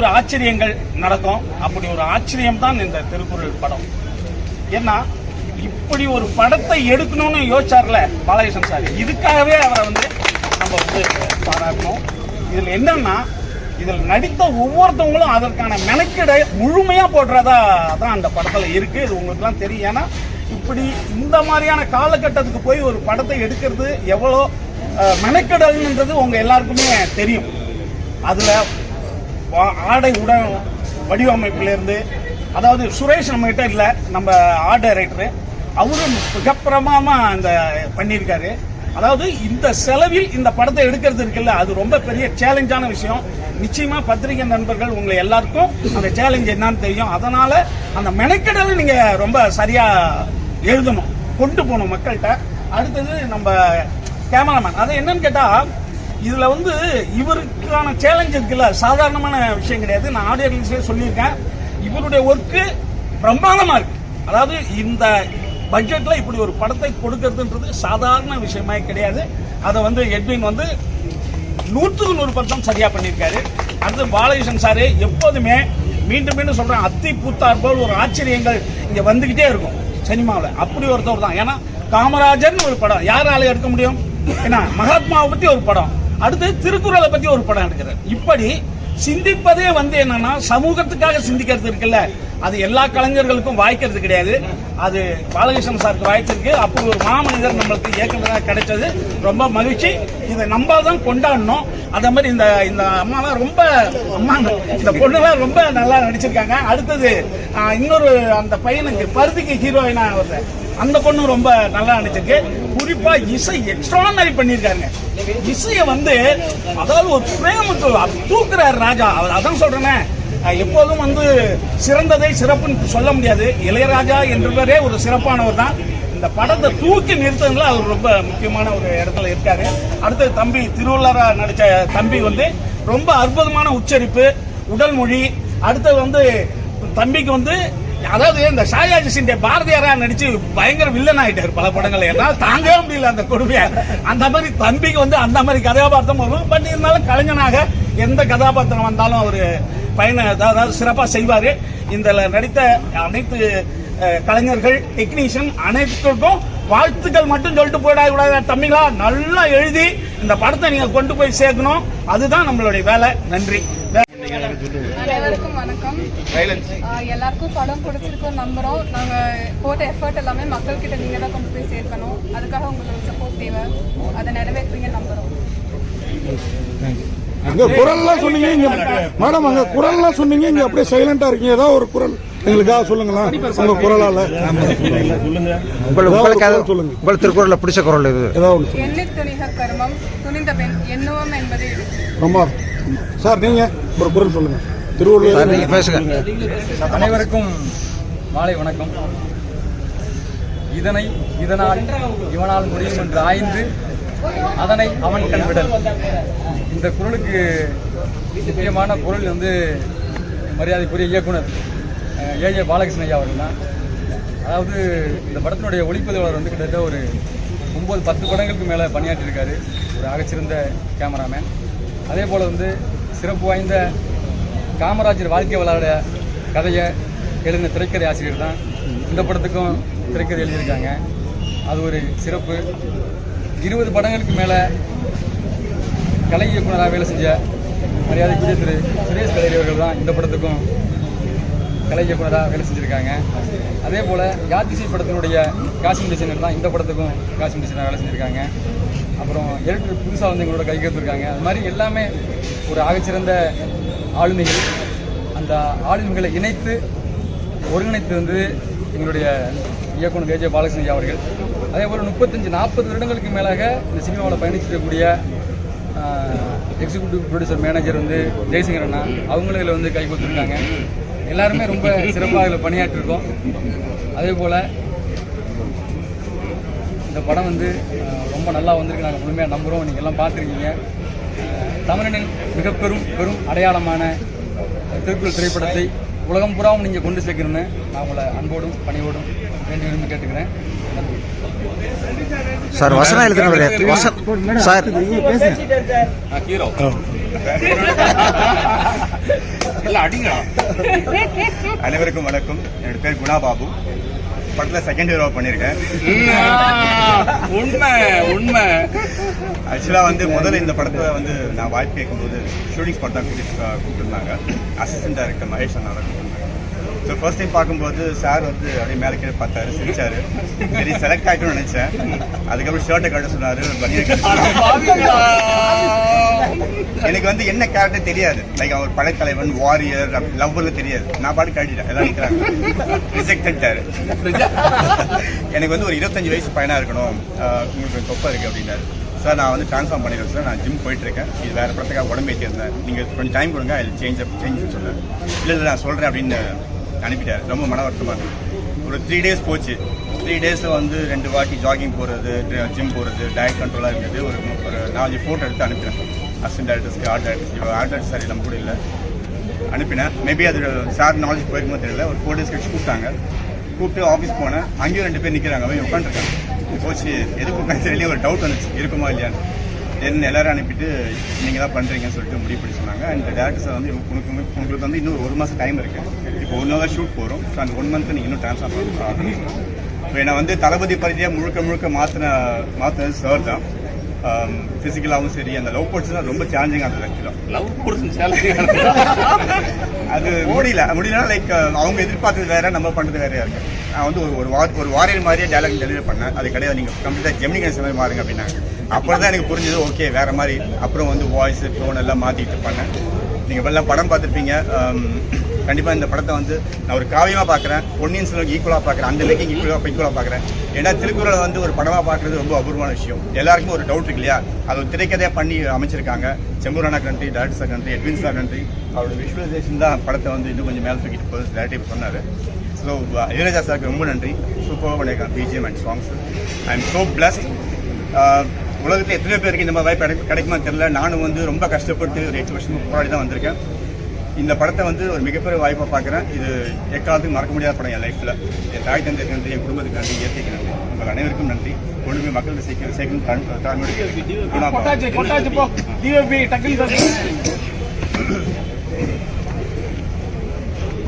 ஒரு ஆச்சரியங்கள் நடக்கும். அப்படி ஒரு ஆச்சரியம் தான் இந்த திருக்குறள் படம். ஏன்னா இப்படி ஒரு படத்தை எடுக்கணும்னு யோசிச்சார்ல பாலகிருஷ்ணன் சார், இதுக்காகவே அவரை நம்ம பாராட்டணும். இதுல என்னன்னா, இதில் நடித்த ஒவ்வொருத்தவங்களும் அதற்கான மெனக்கெடை முழுமையா போடுறதா தான் அந்த படத்துல இருக்கு. இது உங்களுக்குலாம் தெரியும். ஏன்னா இப்படி இந்த மாதிரியான காலகட்டத்துக்கு போய் ஒரு படத்தை எடுக்கிறது எவ்வளோ மெனக்கெடல்ன்றது உங்க எல்லாருக்குமே தெரியும். அதுல ஆடை வடிவமைப்பிலிருந்து, அதாவது சுரேஷ் நம்ம கிட்ட இல்லை, நம்ம ஆர்ட் டைரக்டர், அவரும் மிகப்பிரமா இந்த பண்ணியிருக்காரு. அதாவது இந்த செலவில் இந்த படத்தை எடுக்கிறது இருக்குல்ல, அது ரொம்ப பெரிய சேலஞ்சான விஷயம். நிச்சயமா பத்திரிகை நண்பர்கள் உங்களை எல்லாருக்கும் அந்த சேலஞ்ச் என்னன்னு தெரியும். அதனால அந்த மெனக்கெடலை நீங்க ரொம்ப சரியா எழுதணும், கொண்டு போகணும் மக்கள்கிட்ட. அடுத்தது நம்ம கேமராமேன், அது என்னன்னு கேட்டா, இதுல இவருக்கான சேலஞ்ச் இருக்குல்ல, சாதாரணமான விஷயம் கிடையாது. நான் ஆடியோ ரிலீஸ்லயே சொல்லியிருக்கேன், இவருடைய ஒர்க்கு பிரம்மாண்டமா இருக்கு. அதாவது இந்த பட்ஜெட்ல இப்படி ஒரு படத்தை கொடுக்கறதுன்றது சாதாரண விஷயமே கிடையாது. அதை எட்வின் 100க்கு 100% சரியா பண்ணியிருக்காரு. அடுத்து பாலகிருஷ்ணன் சாரு எப்போதுமே மீண்டும் மீண்டும் சொல்றேன், அத்தி பூத்தார் போல் ஒரு ஆச்சரியங்கள் இங்க வந்துகிட்டே இருக்கும் சினிமாவில். அப்படி ஒருத்தவர் தான். ஏன்னா காமராஜர்னு ஒரு படம் யாரால எடுக்க முடியும்? ஏன்னா மகாத்மாவை பத்தி ஒரு படம், அடுத்து திருக்குறளை பத்தி ஒரு படம் எடுக்கிறார். இப்படி சிந்திப்பதே என்னன்னா, சமூகத்துக்காக சிந்திக்கிறது இருக்குல்ல, அது எல்லா கலைஞர்களுக்கும் வாய்க்கிறது கிடையாது. அது பாலகிருஷ்ணன் சாருக்கு வாய்ச்சிருக்கு. அப்படி ஒரு மாமனிதர் நம்மளுக்கு இயக்குனராக கிடைச்சது ரொம்ப மகிழ்ச்சி. இதை நம்ம தான் கொண்டாடணும். அதே மாதிரி இந்த அம்மாலாம் ரொம்ப இந்த பொண்ணுலாம் ரொம்ப நல்லா நடிச்சிருக்காங்க. அடுத்தது இன்னொரு அந்த பையனுக்கு பருத்திக்கு ஹீரோயினா வருது, அந்த பொண்ணு ரொம்ப நல்லா நடிச்சிருக்கு. குறிப்பா இசை எக்ஸ்ட்ரானரி பண்ணிருக்காங்க. இசைய அதாவது ஒரு பிரேமுக்கு தூக்குறாரு ராஜா. அதான் சொல்றேன், எப்போதும் சிறந்ததை சிறப்புன்னு சொல்ல முடியாது. இளையராஜா என்பவரே ஒரு சிறப்பானவர் தான். இந்த படத்தை தூக்கி நிறுத்ததுல அவர் ரொம்ப முக்கியமான ஒரு இடத்துல இருக்காரு. அடுத்து தம்பி திருவள்ளாரா நடிச்ச தம்பி ரொம்ப அற்புதமான உச்சரிப்பு, உடல் மொழி. அடுத்து தம்பிக்கு அதாவது இந்த ஷாயாஜி சிண்டே பாரதியாரா நடிச்சு பயங்கர வில்லன் ஆயிட்டாரு பல படங்கள். என்னால் தாங்கவே முடியல அந்த கொடுமையை. அந்த மாதிரி தம்பிக்கு அந்த மாதிரி கதாபாத்திரம் பண்ணியிருந்தாலும் கலைஞனாக எந்த கதாபாத்திரம் வந்தாலும் அவரு அதாவது சிறப்பா செய்வாரு. இந்த நடித்த அனைத்து கலைஞர்கள், டெக்னீஷியன் அனைத்துக்கும் வாழ்த்துக்கள் மட்டும் சொல்லிட்டு போயிடாத தம்பிகளா. நல்லா எழுதி இந்த படத்தை நீங்க கொண்டு போய் சேர்க்கணும். அதுதான் நம்மளுடைய வேலை. நன்றி. அனைவருக்கும் வணக்கம். எல்லாருக்கும் படம் பிடிச்சிருக்கோம் நம்புறோம். நாங்க போட்ட எஃபர்ட் எல்லாமே மக்கள் கிட்ட நீங்க தான் கொண்டு போய் சேர்க்கணும். அதுக்காக உங்களோட சப்போர்ட் தேவை. அதை நிறைவேற்றுவீங்க நம்புறோம். அங்க குரல்லாம் சொன்னீங்க மேடம், அங்க குரல்லாம் சொன்னீங்க, இங்க அப்படியே சைலண்டா இருக்கீங்க. ஏதாவது ஒரு குரல் எங்களுக்காக சொல்லுங்களா? உங்க குரலால சொல்லுங்க. உங்கள் திருக்குறள்ல பிடிச்ச குரல் இது ஏதாவது? எண்ணித் துணிக கர்மம் துணிந்த பெண் எண்ணுவம் என்பது ரொம்ப. சார் நீங்க ஒரு குரல் சொல்லுங்க. திருவள்ளுவர் பேசுங்க. அனைவருக்கும் மாலை வணக்கம். இதனால் இவனால் முடியும் என்று ஆய்ந்து அதனை அவன் கண்விடல். இந்த குரலுக்கு முக்கியமான குரல் மரியாதைக்குரிய இயக்குனர் ஏ பாலகிருஷ்ணன் ஐயா அவர்கள் தான். அதாவது இந்த படத்தினுடைய ஒளிப்பதிவாளர் கிட்டத்தட்ட ஒரு 9-10 படங்களுக்கு மேலே பணியாற்றியிருக்காரு. ஒரு ஆகச்சிறந்த கேமராமேன். அதே போல் சிறப்பு வாய்ந்த காமராஜர் வாழ்க்கை வரலாறு கதையை எழுதின திரைக்கதை ஆசிரியர் தான் இந்த படத்துக்கும் திரைக்கதை எழுதியிருக்காங்க. அது ஒரு சிறப்பு. 20 படங்களுக்கு மேலே கலை இயக்குனராக வேலை செஞ்ச மரியாதைக்குரிய திரு சுரேஷ் கலைஞர் அவர்கள் தான் இந்த படத்துக்கும் கலை இயக்குனராக வேலை செஞ்சுருக்காங்க. அதே போல் யாத்திசை படத்தினுடைய காஸ்டியூம் டிசைனர் தான் இந்த படத்துக்கும் காஸ்டியூம் டிசைனராக வேலை செஞ்சுருக்காங்க. அப்புறம் எடிட்டர் புதுசாக எங்களோட கை கேட்டுருக்காங்க. அது மாதிரி எல்லாமே ஒரு ஆகச்சிறந்த ஆளுமைகள். அந்த ஆளுமைகளை இணைத்து ஒருங்கிணைத்து எங்களுடைய இயக்குனர் ஏ பாலகிருஷ்ணன் ஐயா அவர்கள். அதே போல் 35-40 வருடங்களுக்கு மேலாக இந்த சினிமாவில் பயணிச்சிருக்கக்கூடிய எக்ஸிக்யூட்டிவ் ப்ரொடியூசர் மேனேஜர் ஜெய்சிங்கர் அண்ணா, அவங்களும் இதில் கை கொடுத்துருக்காங்க. எல்லாருமே ரொம்ப சிறப்பாக இதில் பணியாற்றிருக்கோம். அதே போல் இந்த படம் ரொம்ப நல்லா வந்திருக்கு. நாங்கள் முழுமையாக நம்புகிறோம். நீங்கள் எல்லாம் பார்த்துருக்கீங்க. தமிழனின் பெரும் அடையாளமான திருக்குறள் திரைப்படத்தை உலகம் பூராவும் நீங்கள் கொண்டு சேர்க்கணும்னு நான் உங்களை அன்போடும் பணியோடும் வேண்டி விரும்பி கேட்டுக்கிறேன். நன்றி சார். வசனம் எழுதுறவர் சார். எல்லாம் அடிங்களா. அனைவருக்கும் வணக்கம். என்னோட பேர் குணா பாபு. படத்தில் செகண்ட் ஹீரோ பண்ணியிருக்கேன். உண்மை உண்மை. ஆக்சுவலாக வந்து முதல்ல இந்த படத்தை வந்து நான் வாய்ப்பு கேட்கும்போது ஷூட்டிங் ஸ்பாட் தான் கூப்பிட்டுருந்தாங்க. அசிஸ்டன்ட் டைரக்டர் மகேஷ் அண்ணா கூப்பிட்டுருந்தாங்க. ஸோ ஃபர்ஸ்ட் டைம் பார்க்கும்போது சார் வந்து அப்படியே மேலே கீழே பார்த்தாரு, சிரிச்சாரு. சரி செலக்ட் ஆகிட்டோம்னு நினச்சேன். அதுக்கப்புறம் ஷர்ட்டை கட்ட சொன்னார், பனியை கட்ட எனக்கு வந்து என்ன கேரக்டர் தெரியாது. லைக் அவர் படைத்தலைவன், வாரியர், லவ்வர் தெரியாது. நான் பாட்டு கட்டிட்டேன், எல்லாம் நிற்கிறாங்க. ரிஜெக்டாரு. எனக்கு வந்து ஒரு 25 வயசு பையனாக இருக்கணும், உங்களுக்கு தொப்பை இருக்குது அப்படின்னாரு. சார் நான் வந்து ட்ரான்ஸ்ஃபார்ம் பண்ணிடுறேன் சார், நான் ஜிம் போயிட்டுருக்கேன், இது வேறு படத்துக்காக உடம்பு ஏற்றிருந்தேன், நீங்கள் கொஞ்சம் டைம் கொடுங்க, அதில் சேஞ்சுன்னு சொன்னேன். இல்லை நான் சொல்கிறேன் அப்படின்னு அனுப்பிட்டார். ரொம்ப மன வருத்தமாக இருந்தது. ஒரு 3 days போச்சு. 3 daysல வந்து 2 வாட்டி ஜாகிங் போகிறது, ஜிம் போகிறது, டயட் கண்ட்ரோலாக இருந்தது. ஒரு 4 ஃபோட்டோ எடுத்து அனுப்பினேன் அசிஸ்டன்ட் டைரக்டர்ஸ்க்கு, ஆர்ட் டைரக்டர் சார் நம்ம கூட இல்லை அனுப்பினேன். மேபி அது சார் நாலேஜ் போயிருக்குமோ தெரியல. ஒரு 4 days கழிச்சு கூப்பிட்டு ஆஃபீஸ் போனேன். அங்கேயும் 2 பேர் நிற்கிறாங்க, அவன் உட்காந்துருக்காங்க. போச்சு எதுக்கு உட்காந்து தெரியல, ஒரு டவுட் வந்துச்சு இருக்குமா இல்லையான்னு. என்ன எல்லாரும் அனுப்பிட்டு நீங்கள் தான் பண்ணுறீங்கன்னு சொல்லிட்டு முடிவு பண்ணி சொன்னாங்க. அண்ட் டேரக்டர் சார் வந்து உங்களுக்கு வந்து இன்னும் 1 மாதம் டைம் இருக்குது. இப்போ 1 hour ஷூட் போகிறோம். ஸோ அந்த 1 month நீங்கள் இன்னும் ட்ரான்ஸ்ஃபார் பண்ணணும். இப்போ என்னை வந்து தளபதி பரிதியாக முழுக்க மாற்றினது சார் தான். ஃபிசிக்கலாகவும் சரி, அந்த லவ் போர்ட்ஸ் தான் ரொம்ப சேலஞ்சிங்காக இருந்தது. ஆக்சுவலாக லவ் போர்ட்ஸ் சேலஞ்சிங்காக அது முடியல. லைக் அவங்க எதிர்பார்த்தது வேற, நம்ம பண்ணுறது வேறையா இருக்கு. நான் வந்து ஒரு வாரியர் மாதிரியே டைலாக் டெலிவரி பண்ணேன். அது கிடையாது, நீங்கள் கம்ப்ளீட்டாக ஜெமினி கணேசன் மாதிரி மாறுங்க அப்படின்னாங்க. அப்புறம் தான் எனக்கு புரிஞ்சது, ஓகே வேற மாதிரி. அப்புறம் வந்து வாய்ஸ் டோன் எல்லாம் மாற்றிட்டு பண்ணேன். நீங்கள் எல்லாம் படம் பார்த்துருப்பீங்க. கண்டிப்பாக இந்த படத்தை வந்து நான் ஒரு காவியமாக பார்க்குறேன், பொன்னியின் செல்வன் ஈக்குவலாக பார்க்குறேன், அந்த லேக்கிங் ஈக்குவலாக பார்க்குறேன். ஏன்னா திருக்குறளை வந்து ஒரு படமாக பார்க்குறது ரொம்ப அபூர்வமான விஷயம். எல்லாருக்கும் ஒரு டவுட் இருக்கு இல்லையா, அது ஒரு திரைக்கதையாக பண்ணி அமைச்சிருக்காங்க. செம்பூரானா country, director sir country, Edwin sir country. அவரோட விஷுவலைசேஷன் தான் படத்தை வந்து இன்னும் கொஞ்சம் மேலே தூக்கிட்டு போகுது, டேரக்டர் சொன்னார். ஸோ இளையராஜா சாருக்கு ரொம்ப நன்றி. சூப்பராக பண்ணியிருக்காங்க BGM and songs. I am so blessed. உலகத்தில் எத்தனை பேருக்கு இந்த மாதிரி வாய்ப்பு கிடைக்குமா தெரியல. நானும் வந்து ரொம்ப கஷ்டப்பட்டு ஒரு 8 வருஷம் போராடி தான் வந்திருக்கேன். இந்த படத்தை வந்து ஒரு மிகப்பெரிய வாய்ப்பாக பார்க்குறேன். இது எக்காலத்துக்கு மறக்க முடியாத படம் என் லைஃப்பில். என் தாய் தந்தைக்கு நன்றி, என் குடும்பத்துக்கு நன்றி, இயற்கைக்கு நன்றி, உங்கள் அனைவருக்கும் நன்றி. கொண்டு போய் மக்களுக்கு சேர்க்கணும்.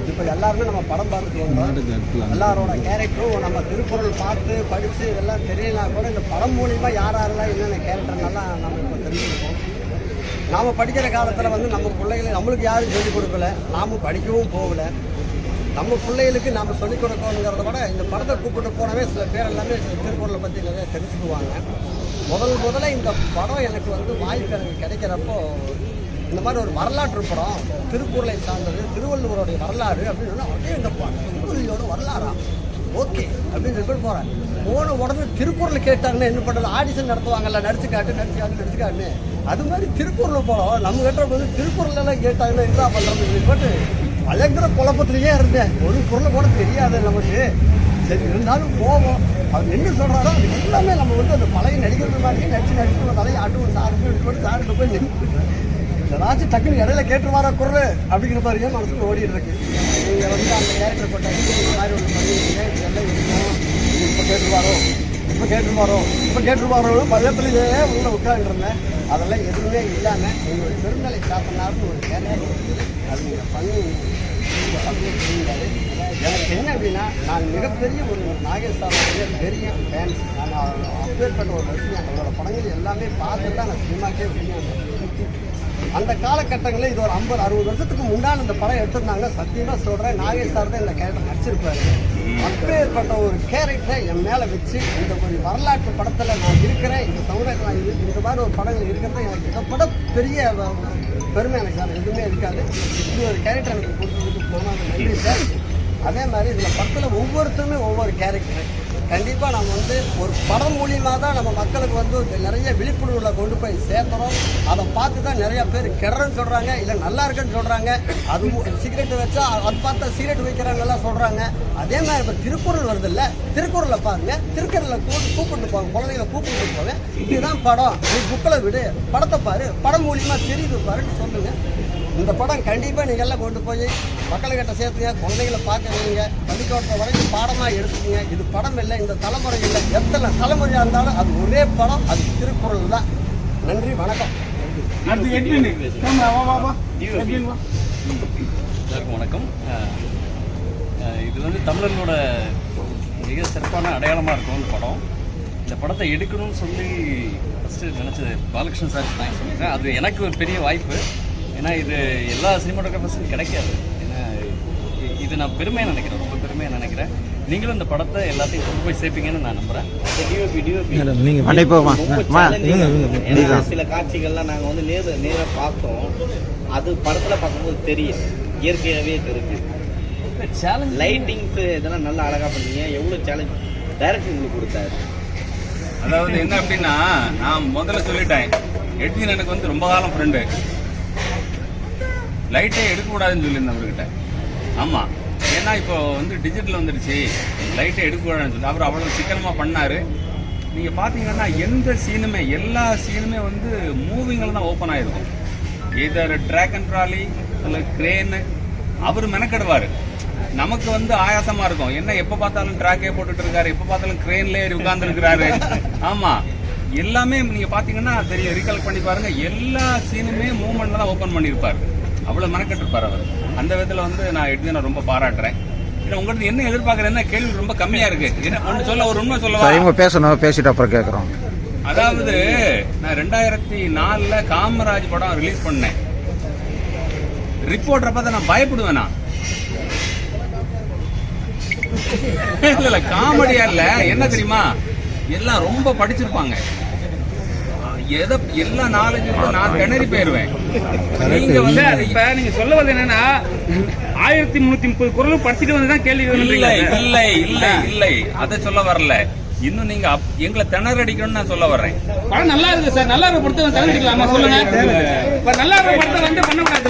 இப்போ எல்லாருமே நம்ம படம் பார்த்துட்டு வந்தோம். எல்லாரோட கேரக்டரும் நம்ம திருக்குறள் பார்த்து படித்து இதெல்லாம் தெரியலாம் கூட இந்த படம் மூலிமா யாரெல்லாம் என்னென்ன கேரக்டர்னாலாம் நம்ம இப்போ தெரிஞ்சுருக்கோம். நாம் படிக்கிற காலத்தில் வந்து நம்ம பிள்ளைகளை நம்மளுக்கு யாரும் சொல்லிக் கொடுக்கல, நாம் படிக்கவும் போகலை. நம்ம பிள்ளைகளுக்கு நாம் சொல்லிக் கொடுக்கணுங்கிறத விட இந்த படத்தை கூப்பிட்டு போனவே சில பேர் எல்லாமே திருக்குறளை பற்றி நிறைய தெரிஞ்சுக்குவாங்க. முதல்ல இந்த படம் எனக்கு வந்து வாய்ப்பு எனக்கு கிடைக்கிறப்போ இந்த மாதிரி ஒரு வரலாற்று படம், திருக்குறளை சார்ந்தது, திருவள்ளுவருடைய வரலாறு அப்படின்னு அப்படியே இந்த திருவள்ளுவரோட வரலாறா ஓகே அப்படின்னு சொல்லிட்டு போகிறேன். போன உடனே திருக்குறள் கேட்டாங்கன்னா என்ன பண்ணுறது, ஆடிஷன் நடத்துவாங்கல்ல, நடிச்சு காட்டுன்னு. அது மாதிரி திருக்குறள் போனோம். நம்ம கேட்ட போது திருக்குறள் எல்லாம் கேட்டாங்கன்னா என்ன பண்ணுறது பட்டு பயங்கர குழப்பத்திலேயே இருந்தேன். ஒரு குறளை கூட தெரியாது நமக்கு. சரி இருந்தாலும் போவோம். அவர் என்ன சொல்கிறாரோ அது எல்லாமே நம்ம வந்து அந்த பழைய நடிகர்கள் மாதிரியே நடிச்சு தலையை ஆட்டுவோம். சாருக்கு போய் ஏதாச்சும் டக்குனு இடையில கேட்டுருவாரா குரல் அப்படிங்கிற மாதிரியே மனசுக்கு ஓடிட்டு இருக்கு. நீங்கள் வந்து அந்த கேரக்டர் போட்டாங்க இந்த மாதிரி ஒன்று பண்ணிருக்கீங்க, இதெல்லாம் இருக்கும், இப்போ கேட்டுருவாரோ பயத்துலேயே உள்ள உட்காந்துருந்தேன். அதெல்லாம் எதுவுமே இல்லாமல் எங்களுடைய பெருநிலை சாப்பிட்னாருன்னு ஒரு கேரக்டர் அது நீங்கள் பண்ணி பண்ணியிருந்தாரு. எனக்கு என்ன அப்படின்னா, நான் மிகப்பெரிய ஒரு நாகேஸ்வரனுடைய பெரிய ஃபேன்ஸ். நான் அப்பேற்பட்ட ஒரு ரசிகன். அவரோட படங்கள் எல்லாமே பார்த்து தான் நான் சினிமாக்கே வந்தேன். அந்த காலகட்டங்களில் இது ஒரு 50-60 வருஷத்துக்கு முன்னாடி இந்த படம் எடுத்திருந்தாங்க. சத்தியமாக சொல்கிறேன், நாகேஸ்வரர் தான் இந்த கேரக்டர் நடிச்சிருப்பாரு. அப்பேற்பட்ட ஒரு கேரக்டரை என் மேலே வச்சு இந்த ஒரு வரலாற்று படத்தில் நான் இருக்கிறேன், இந்த சமுதாயத்தில் நான் இந்த மாதிரி ஒரு படங்கள் இருக்கிறது எனக்கு இதை படம் பெரிய பெருமை. எனக்கு அது எதுவுமே இருக்காது. இது ஒரு கேரக்டர் எனக்கு கொடுத்ததுக்கு போனால் நன்றி சார். அதே மாதிரி இதில் படத்தில் ஒவ்வொருத்தருமே ஒவ்வொரு கேரக்டர். கண்டிப்பாக நம்ம வந்து ஒரு படம் மூலியமாக தான் நம்ம மக்களுக்கு வந்து நிறைய விழிப்புணர்வுகளை கொண்டு போய் சேர்த்துறோம். அதை பார்த்து தான் நிறையா பேர் கெடுறன்னு சொல்கிறாங்க, இல்லை நல்லா இருக்குன்னு சொல்கிறாங்க. அது சிகரெட்டு வச்சா அது பார்த்தா சிகரெட் வைக்கிறாங்கலாம் சொல்கிறாங்க. அதே மாதிரி இப்போ திருக்குறள் வருது இல்லை, திருக்குறளை பாருங்கள், திருக்குறளை கூப்பிட்டு போங்க, குழந்தைகளை கூப்பிட்டு போவேன். இதுதான் படம், நீ புக்கில் விடு, படத்தை பாரு, படம் மூலியமாக தெரியுது பாருன்னு சொல்லுங்கள். இந்த படம் கண்டிப்பாக நீங்கள் எல்லாம் கொண்டு போய் மக்கள்கிட்ட சேர்த்துங்க, குழந்தைகளை பார்க்க வைங்க, பள்ளிக்கூடத்தை வரைக்கும் பாடமாக எடுத்துக்கங்க. இது படம் இல்லை, இந்த தலைமுறைகளில் எத்தனை தலைமுறையாக இருந்தாலும் அது ஒரே படம், அது திருக்குறள் தான். நன்றி, வணக்கம். அடுத்து எட்வின் வா வா வா எட்வின் வா. எல்லாருக்கும் வணக்கம். இது வந்து தமிழர்களோட மிக சிறப்பான அடையாளமாக இருக்கும் இந்த படம். இந்த படத்தை எடுக்கணும்னு சொல்லி ஃபஸ்ட்டு நினச்சது பாலகிருஷ்ணன் சார் நான் சொல்லியிருக்கேன். அது எனக்கு ஒரு பெரிய வாய்ப்பு. ஏன்னா இது எல்லா சினிமாட்டோகிராஃபர்ஸுக்கும் கிடைக்காது. ஏன்னா இது நான் பெருமையாக நினைக்கிறேன், ரொம்ப பெருமையாக நினைக்கிறேன். நீங்களும் இந்த படத்தை எல்லாத்தையும் கொண்டு போய் சேர்ப்பீங்கன்னு நான் நம்புகிறேன். சில காட்சிகள்லாம் நாங்கள் வந்து நேராக பார்த்தோம். அது படத்தில் பார்க்கும்போது தெரியும், இயற்கையாகவே தெரியுது. சேலஞ்ச் லைட்டிங்ஸ் இதெல்லாம் நல்லா அழகாக பண்ணீங்க. எவ்வளோ சேலஞ்ச் டைரக்டர் உங்களுக்கு கொடுத்தாரு? அதாவது என்ன அப்படின்னா, நான் முதல்ல சொல்லிட்டேன், எட்வின் எனக்கு வந்து ரொம்ப காலம் ஃப்ரெண்டு. லைட்டே எடுக்கக்கூடாதுன்னு சொல்லியிருந்தேன் அவர்கிட்ட. ஆமாம், ஏன்னா இப்போ வந்து டிஜிட்டல் வந்துடுச்சு, லைட்டை எடுக்கக்கூடாதுன்னு சொல்லி அவர் அவ்வளோ சிக்கனமாக பண்ணார். நீங்கள் பார்த்தீங்கன்னா எந்த சீனுமே, எல்லா சீனுமே வந்து மூவிங்கில் தான் ஓப்பன் ஆகிருக்கும். இதர் ட்ராக் அண்ட் ட்ராலி இல்லை கிரேனு அவர் மெனக்கெடுவார். நமக்கு வந்து ஆயாசமா இருக்கும், என்ன எப்ப பார்த்தாலும் ட்ராக்கே போட்டுட்டு இருக்காரு, எப்ப பார்த்தாலும் கிரேன்ல ஏறி உட்கார்ந்து இருக்கிறாரு. ஆமா, எல்லாமே நீங்க பாத்தீங்கன்னா தெரியும், ரீகால் பண்ணி பாருங்க, எல்லா சீனுமே மூவ்மெண்ட்ல தான் ஓபன் பண்ணிருப்பாரு. அவ்வளவு மெனக்கெட்டு இருப்பாரு அவர். அந்த விதத்துல வந்து நான் எட்வினை ரொம்ப பாராட்டுறேன். உங்களுக்கு என்ன எதிர்பார்க்கற, என்ன கேள்வி ரொம்ப கம்மியா இருக்கு. ஒன்னு சொல்ல, ஒரு உண்மை சொல்லவா? இவங்க பேசணும், பேசிட்டு அப்புறம் கேட்குறோம். அதாவது நான் 2004 காமராஜ் படம் ரிலீஸ் பண்ணேன். ரிப்போர்ட்டரை பார்த்து நான் பயப்படுவேனா? இல்ல காமெடியா இல்ல, என்ன தெரியுமா, எல்லாம் ரொம்ப படிச்சிருப்பாங்க. எல்லா நாலேஜ் நான் திணறி போயிருவேன். நீங்க வந்து இப்ப நீங்க சொல்ல வந்து என்னன்னா 1330 குரலும் படிச்சுட்டு வந்துதான் கேள்வி. இல்லை இல்லை இல்லை இல்லை, அதை சொல்ல வரல. இன்னும் நீங்க எங்களை திணற அடிக்கணும்னு நான் சொல்ல வர்றேன். படம் நல்லா இருக்கு சார், நல்லா இருக்க படத்தை திணறடிக்கலாமா சொல்லுங்க. நல்லா இருக்க படத்தை வந்து பண்ணக்கூடாது.